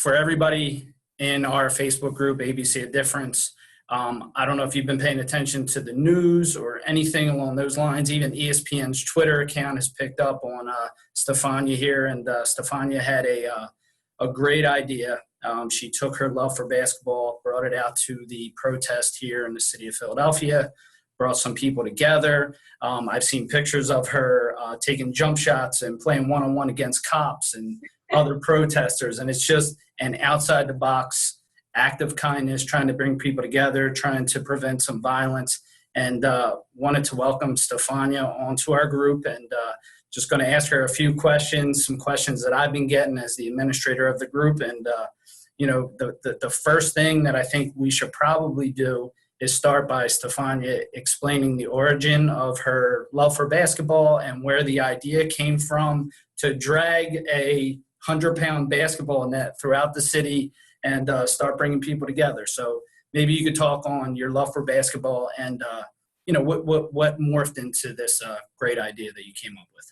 for everybody in our Facebook group, ABC A Difference, I don't know if you've been paying attention to the news or anything along those lines. Even ESPN's Twitter account has picked up on Stephania here, and Stephania had a great idea. She took her love for basketball, brought it out to the protest here in the city of Philadelphia, brought some people together. I've seen pictures of her taking jump shots and playing one-on-one against cops and other protesters, and it's just an outside-the-box act of kindness, trying to bring people together, trying to prevent some violence, and wanted to welcome Stephania onto our group, and just going to ask her a few questions, some questions that I've been getting as the administrator of the group. And, the first thing that I think we should probably do is start by Stephania explaining the origin of her love for basketball and where the idea came from to drag a 100-pound basketball net throughout the city and start bringing people together. So maybe you could talk on your love for basketball and, what morphed into this great idea that you came up with.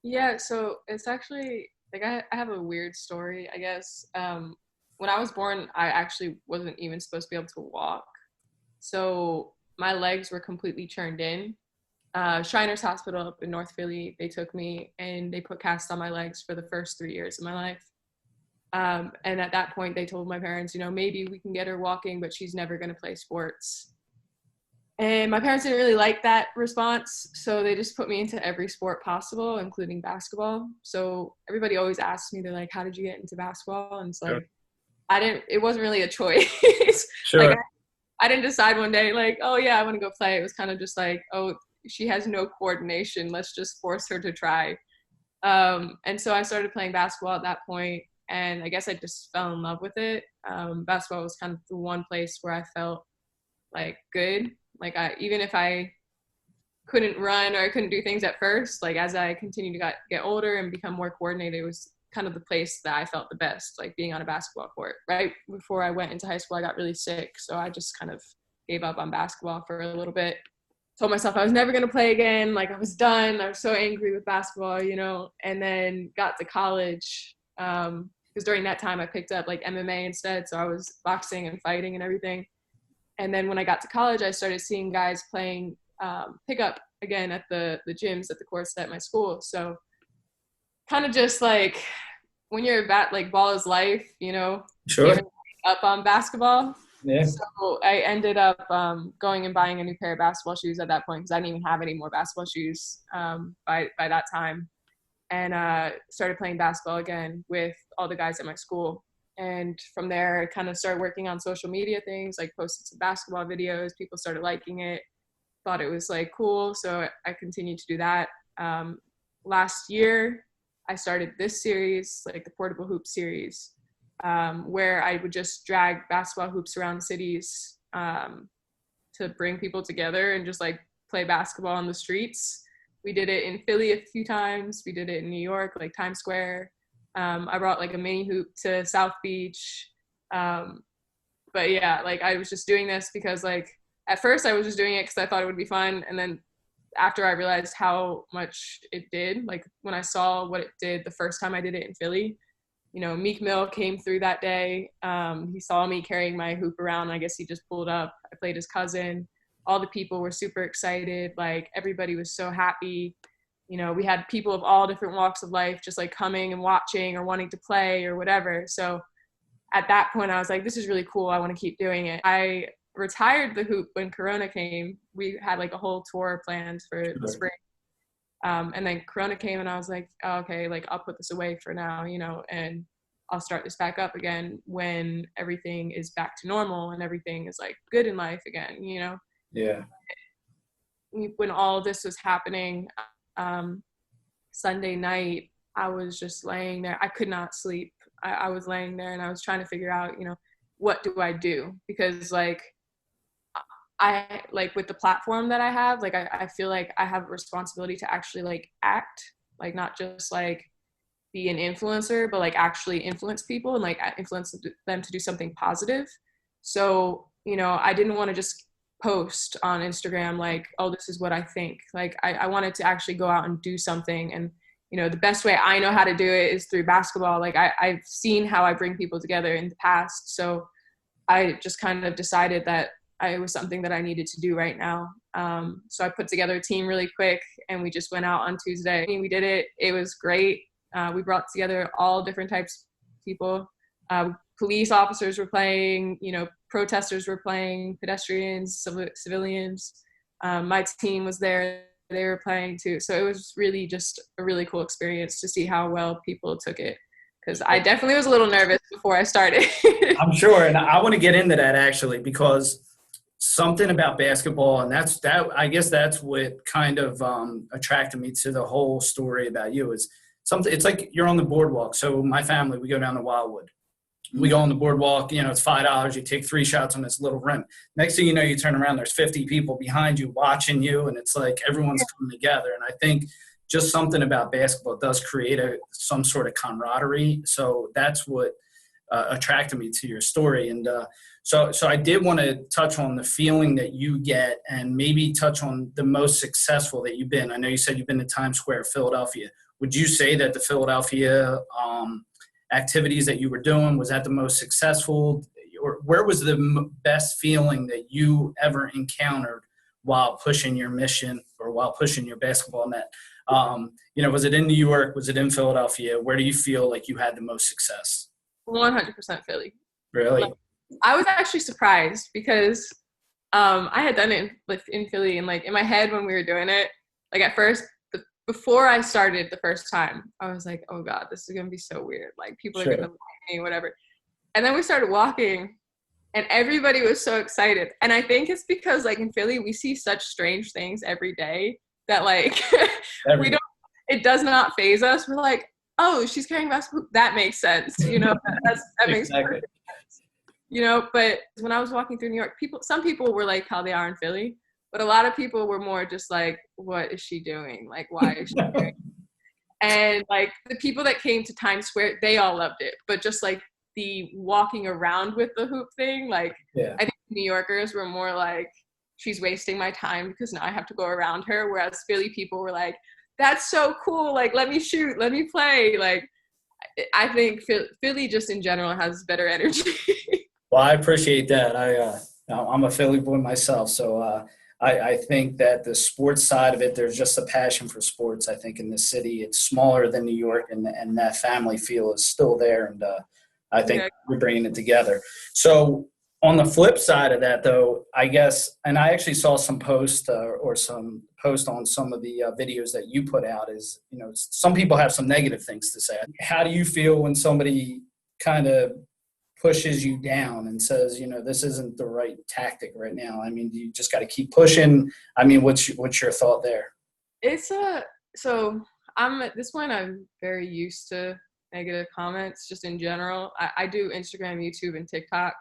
Yeah, so it's actually, like, I have a weird story, I guess. When I was born, I actually wasn't even supposed to be able to walk. So my legs were completely churned in. Shriners Hospital up in North Philly, they took me and they put casts on my legs for the first 3 years of my life. And at that point, they told my parents, maybe we can get her walking, but she's never going to play sports. And my parents didn't really like that response, so they just put me into every sport possible, including basketball. So everybody always asks me, they're like, how did you get into basketball? And it's like, sure. It wasn't really a choice. Sure. Like, I didn't decide one day, like, oh yeah, I want to go play. It was kind of just like, oh, she has no coordination. Let's just force her to try. And so I started playing basketball at that point, and I guess I just fell in love with it. Basketball was kind of the one place where I felt like good. Like, even if I couldn't run or I couldn't do things at first, like as I continued to get older and become more coordinated, it was kind of the place that I felt the best, like being on a basketball court. Right before I went into high school, I got really sick, so I just kind of gave up on basketball for a little bit. Told myself I was never going to play again. Like, I was done. I was so angry with basketball, and then got to college. Because during that time I picked up like MMA instead. So I was boxing and fighting and everything. And then when I got to college, I started seeing guys playing pickup again at the gyms at the courts at my school. So kind of just like when you're like ball is life, Sure. Up on basketball. Yeah. So I ended up going and buying a new pair of basketball shoes at that point, because I didn't even have any more basketball shoes by that time. And started playing basketball again with all the guys at my school. And from there, I kind of started working on social media things, like posted some basketball videos. People started liking it, thought it was like cool. So I continued to do that. Last year, I started this series, like the Portable Hoop series, where I would just drag basketball hoops around cities to bring people together and just like play basketball on the streets. We did it in Philly a few times. We did it in New York, like Times Square. I brought like a mini hoop to South Beach. But yeah, like I was just doing this because like at first I was just doing it because I thought it would be fun. And then after I realized how much it did, like when I saw what it did the first time I did it in Philly, Meek Mill came through that day. He saw me carrying my hoop around. I guess he just pulled up. I played his cousin. All the people were super excited. Like everybody was so happy. We had people of all different walks of life just like coming and watching or wanting to play or whatever. So at that point I was like, this is really cool. I want to keep doing it. I retired the hoop when Corona came. We had like a whole tour planned for the spring. And then Corona came and I was like, oh, okay, like I'll put this away for now, and I'll start this back up again when everything is back to normal and everything is like good in life again, Yeah. When all of this was happening, Sunday night, I was just laying there. I could not sleep. I was laying there and I was trying to figure out, what do I do? Because like, I like with the platform that I have, like, I feel like I have a responsibility to actually like act, like not just like be an influencer, but like actually influence people and like influence them to do something positive. So, I didn't want to just post on Instagram like, oh, this is what I think. Like I wanted to actually go out and do something and the best way I know how to do it is through basketball. Like I've seen how I bring people together in the past. So I just kind of decided that it was something that I needed to do right now. So I put together a team really quick, and we just went out on Tuesday. We did it. It was great. We brought together all different types of people. Police officers were playing, protesters were playing, pedestrians, civilians. My team was there. They were playing too. So it was really just a really cool experience to see how well people took it. Because I definitely was a little nervous before I started. I'm sure. And I want to get into that actually, because something about basketball, and I guess that's what kind of attracted me to the whole story about you, is something. It's like you're on the boardwalk. So my family, we go down to Wildwood. We go on the boardwalk, it's $5. You take 3 shots on this little rim. Next thing you know, you turn around, there's 50 people behind you watching you, and it's like everyone's coming together. And I think just something about basketball does create some sort of camaraderie. So that's what attracted me to your story. And so I did want to touch on the feeling that you get, and maybe touch on the most successful that you've been. I know you said you've been to Times Square, Philadelphia. Would you say that the Philadelphia activities that you were doing, was that the most successful, or where was the best feeling that you ever encountered while pushing your mission or while pushing your basketball net? Was it in New York? Was it in Philadelphia? Where do you feel like you had the most success? 100% Philly. Really? Like, I was actually surprised because I had done it in Philly, and like in my head when we were doing it, like at first, before I started the first time, I was like, oh God, this is going to be so weird. Like people are going to look at me, whatever. And then we started walking, and everybody was so excited. And I think it's because like in Philly, we see such strange things every day that like it does not faze us. We're like, oh, she's carrying basketball. That makes sense. That makes perfect sense. But when I was walking through New York, some people were like how they are in Philly. But a lot of people were more just like, what is she doing? Like, why is she doing it? And like the people that came to Times Square, they all loved it. But just like the walking around with the hoop thing, like I think New Yorkers were more like, she's wasting my time because now I have to go around her. Whereas Philly people were like, that's so cool. Like, let me shoot, let me play. Like, I think Philly just in general has better energy. Well, I appreciate that. I'm a Philly boy myself, so I think that the sports side of it, there's just a passion for sports. I think in the city, it's smaller than New York, and that family feel is still there. And I think we're bringing it together. So on the flip side of that, though, I guess, and I actually saw some post on some of the videos that you put out, is, some people have some negative things to say. How do you feel when somebody kind of pushes you down and says, this isn't the right tactic right now? I mean, you just got to keep pushing. I mean, what's your thought there? So I'm at this point, I'm very used to negative comments just in general. I do Instagram, YouTube, and TikTok,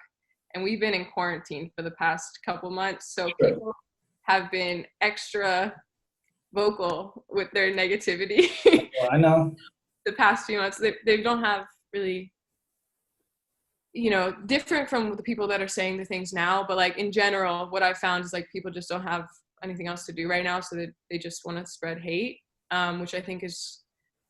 and we've been in quarantine for the past couple months. So people have been extra vocal with their negativity. Well, I know. The past few months, they don't have really, different from the people that are saying the things now, but like in general, what I've found is like people just don't have anything else to do right now, so that they just want to spread hate, which I think is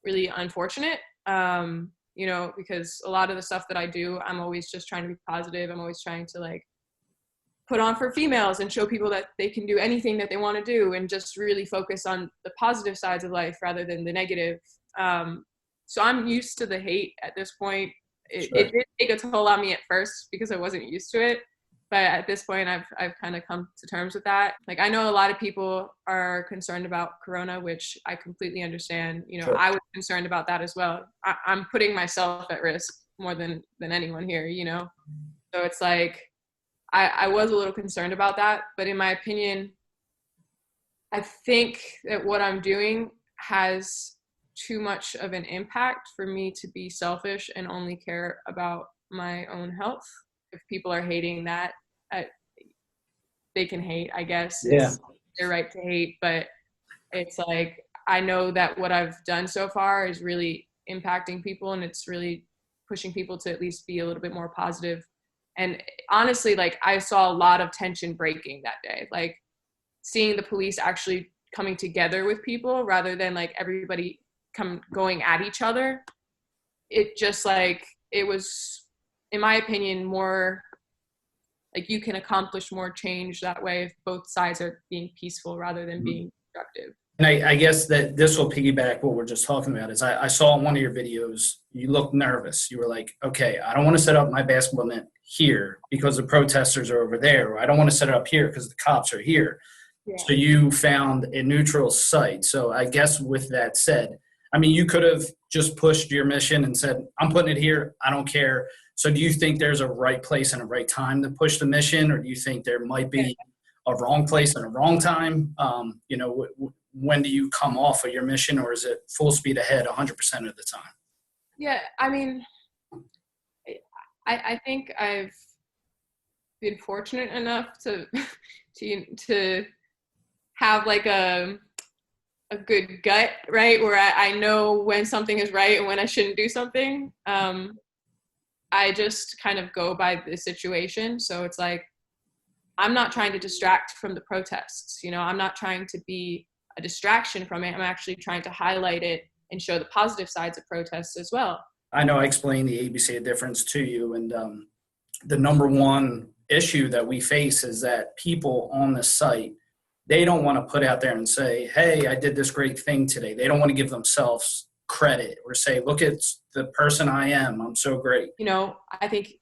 really unfortunate, because a lot of the stuff that I do, I'm always just trying to be positive. I'm always trying to like put on for females and show people that they can do anything that they want to do, and just really focus on the positive sides of life rather than the negative. So I'm used to the hate at this point. It did take a toll on me at first because I wasn't used to it. But at this point, I've kind of come to terms with that. Like, I know a lot of people are concerned about Corona, which I completely understand. I was concerned about that as well. I'm putting myself at risk more than anyone here, So it's like, I was a little concerned about that. But in my opinion, I think that what I'm doing has too much of an impact for me to be selfish and only care about my own health. If people are hating that, they can hate, I guess. It's their right to hate, but it's like, I know that what I've done so far is really impacting people, and it's really pushing people to at least be a little bit more positive. And honestly, like, I saw a lot of tension breaking that day, like seeing the police actually coming together with people rather than like everybody going at each other. It just like, it was, in my opinion, more like you can accomplish more change that way if both sides are being peaceful rather than being destructive. And I guess that this will piggyback what we're just talking about is I saw in one of your videos, you looked nervous. You were like, okay, I don't want to set up my basketball net here because the protesters are over there. Or I don't want to set it up here because the cops are here. Yeah. So you found a neutral site. So I guess with that said, I mean, you could have just pushed your mission and said, I'm putting it here. I don't care. So do you think there's a right place and a right time to push the mission? Or do you think there might be a wrong place and a wrong time? When do you come off of your mission, or is it full speed ahead 100% of the time? Yeah, I mean, I think I've been fortunate enough to have like a good gut, right? Where I know when something is right and when I shouldn't do something. I just kind of go by the situation. So it's like, I'm not trying to distract from the protests. I'm not trying to be a distraction from it. I'm actually trying to highlight it and show the positive sides of protests as well. I know I explained the ABC difference to you, and the number one issue that we face is that people on the site, they don't want to put out there and say, hey, I did this great thing today. They don't want to give themselves credit or say, look at the person I am. I'm so great. I think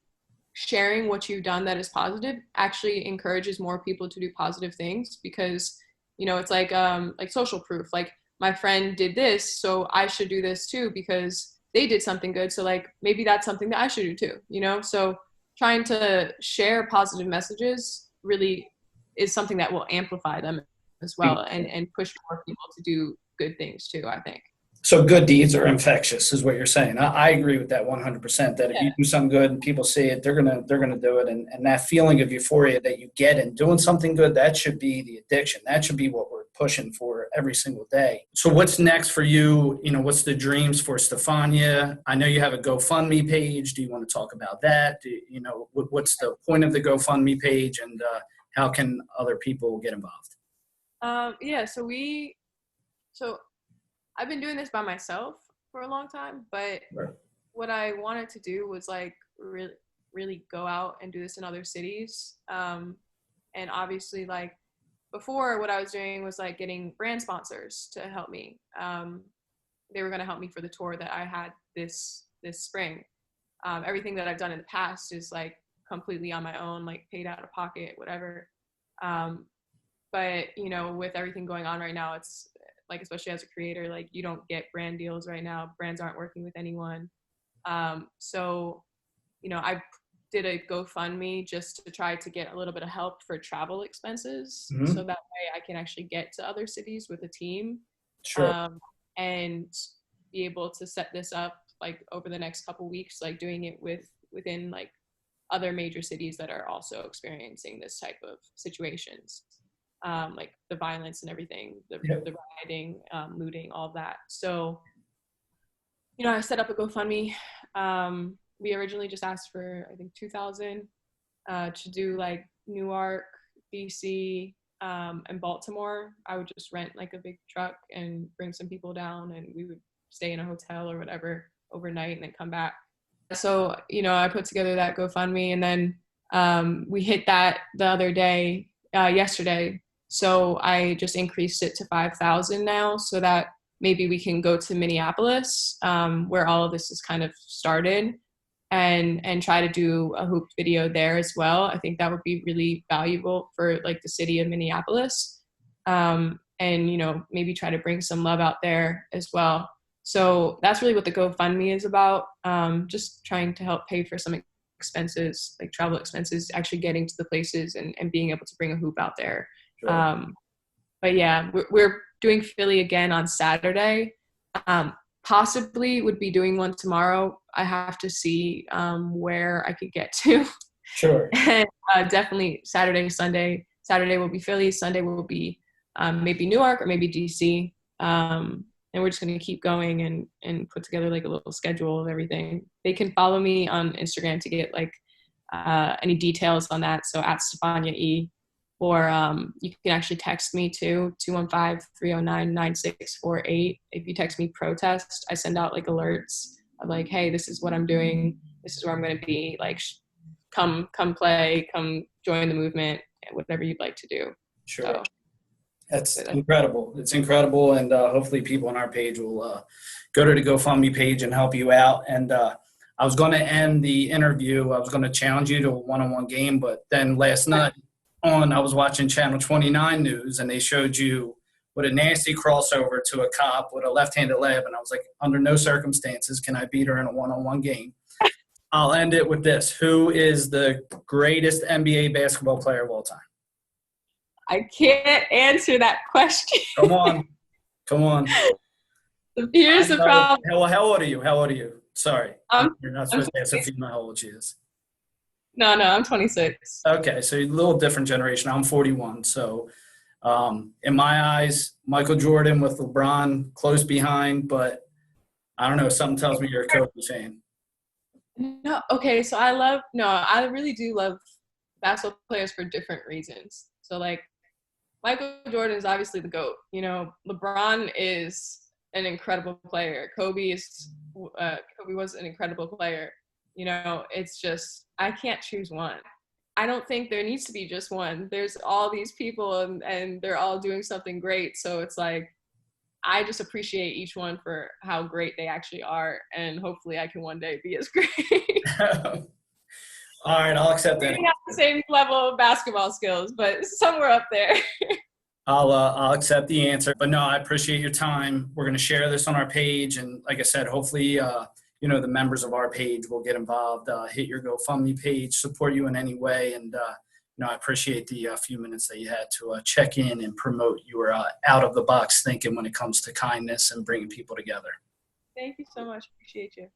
sharing what you've done that is positive actually encourages more people to do positive things, because it's like social proof. Like, my friend did this, so I should do this too because they did something good. So like, maybe that's something that I should do too, so trying to share positive messages really is something that will amplify them as well, and push more people to do good things too, I think. So good deeds are infectious is what you're saying. I agree with that 100%, that if you do something good and people see it, they're gonna do it. And that feeling of euphoria that you get in doing something good, that should be the addiction. That should be what we're pushing for every single day. So what's next for you? What's the dreams for Stephania? I know you have a GoFundMe page. Do you want to talk about that? What's the point of the GoFundMe page, and how can other people get involved? So I've been doing this by myself for a long time, but what I wanted to do was like really, really go out and do this in other cities. And obviously, like, before, what I was doing was like getting brand sponsors to help me. They were going to help me for the tour that I had this spring. Everything that I've done in the past is like completely on my own, like paid out of pocket, whatever. But with everything going on right now, it's like, especially as a creator, like, you don't get brand deals right now. Brands aren't working with anyone. So I did a GoFundMe just to try to get a little bit of help for travel expenses. Mm-hmm. So that way I can actually get to other cities with a team. Sure. And be able to set this up like over the next couple weeks, like doing it within like other major cities that are also experiencing this type of situations. Like the violence and everything, the rioting, looting, all of that. So, I set up a GoFundMe. We originally just asked for, I think, $2,000 to do like Newark, DC, and Baltimore. I would just rent like a big truck and bring some people down, and we would stay in a hotel or whatever overnight and then come back. So, I put together that GoFundMe, and then we hit that the other day, yesterday. So I just increased it to 5,000 now, so that maybe we can go to Minneapolis, where all of this is kind of started, and try to do a hoop video there as well. I think that would be really valuable for like the city of Minneapolis, and maybe try to bring some love out there as well. So that's really what the GoFundMe is about. Just trying to help pay for some expenses, like travel expenses, actually getting to the places and being able to bring a hoop out there. Sure. But yeah, we're doing Philly again on Saturday. Possibly would be doing one tomorrow. I have to see where I could get to. Sure. And definitely Saturday, Sunday. Saturday will be Philly. Sunday will be maybe Newark or maybe DC. And we're just going to keep going and put together like a little schedule of everything. They can follow me on Instagram to get like any details on that. So at Stephania E. or you can actually text me too, 215-309-9648. If you text me protest, I send out like alerts of like, hey, this is what I'm doing. This is where I'm going to be. Like, come play, come join the movement, whatever you'd like to do. Sure. So, that's incredible. It's incredible. And hopefully people on our page will go to the GoFundMe page and help you out. And I was going to end the interview. I was going to challenge you to a one-on-one game, but then last night I was watching Channel 29 News, and they showed you with a nasty crossover to a cop with a left-handed lab. And I was like, under no circumstances can I beat her in a one-on-one game. I'll end it with this. Who is the greatest NBA basketball player of all time? I can't answer that question. Come on. Here's the problem. How old are you? Sorry. You're not supposed to ask a female how old she is. No, I'm 26. Okay, so you're a little different generation. I'm 41. So in my eyes, Michael Jordan with LeBron close behind, but I don't know. Something tells me you're a Kobe fan. No, okay, so I really do love basketball players for different reasons. So, like, Michael Jordan is obviously the GOAT. You know, LeBron is an incredible player. Kobe was an incredible player. You know, it's just, I can't choose one. I don't think there needs to be just one. There's all these people and they're all doing something great. So it's like, I just appreciate each one for how great they actually are. And hopefully I can one day be as great. All right, I'll accept that. Maybe not the same level of basketball skills, but somewhere up there. I'll accept the answer. But no, I appreciate your time. We're going to share this on our page. And like I said, hopefully, the members of our page will get involved, hit your GoFundMe page, support you in any way. And, I appreciate the few minutes that you had to check in and promote your out of the box thinking when it comes to kindness and bringing people together. Thank you so much. Appreciate you.